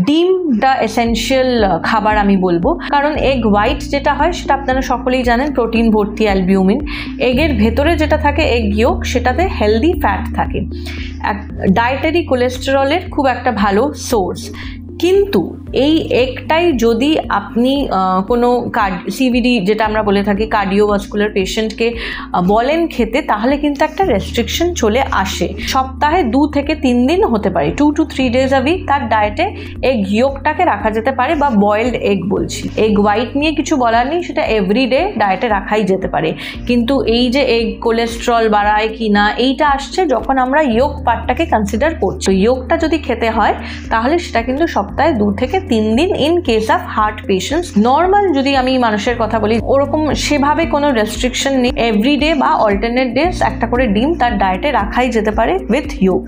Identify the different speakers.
Speaker 1: ডিমটা এসেনশিয়াল খাবার আমি বলবো, কারণ এগ হোয়াইট যেটা হয় সেটা আপনারা সকলেই জানেন প্রোটিন ভর্তি, অ্যালবিউমিন। এগের ভেতরে যেটা থাকে এগ ইয়োক, সেটাতে হেলদি ফ্যাট থাকে, ডায়েটারি কোলেস্টেরলের খুব একটা ভালো সোর্স। কিন্তু এই এগটাই যদি আপনি কোনো সিভিডি যেটা আমরা বলে থাকি কার্ডিওভাস্কুলার পেশেন্টকে বলেন খেতে, তাহলে কিন্তু একটা রেস্ট্রিকশন চলে আসে। সপ্তাহে 2 থেকে 3 দিন হতে পারে, 2 to 3 days a week তার ডায়েটে এগ ইয়োকটাকে রাখা যেতে পারে, বা বয়েলড এগ বলছি। এগ হোয়াইট নিয়ে কিছু বলার নেই, সেটা এভরিডে ডায়েটে রাখাই যেতে পারে। কিন্তু এই যে এগ কোলেস্ট্রল বাড়ায় কি না, এইটা আসছে যখন আমরা ইয়োক পার্টটাকে কনসিডার করছি। ইয়োকটা যদি খেতে হয় তাহলে সেটা কিন্তু সপ্তাহে 2 থেকে 3 দিন in case of heart patients. Normal যদি আমি মানুষের কথা বলি, ওরকম সেভাবে কোনো রেস্ট্রিকশন নেই। এভরিডে বা অল্টারনেট ডেজ একটা করে ডিম তার ডায়েটে রাখাই যেতে পারে উইথ ইয়োক।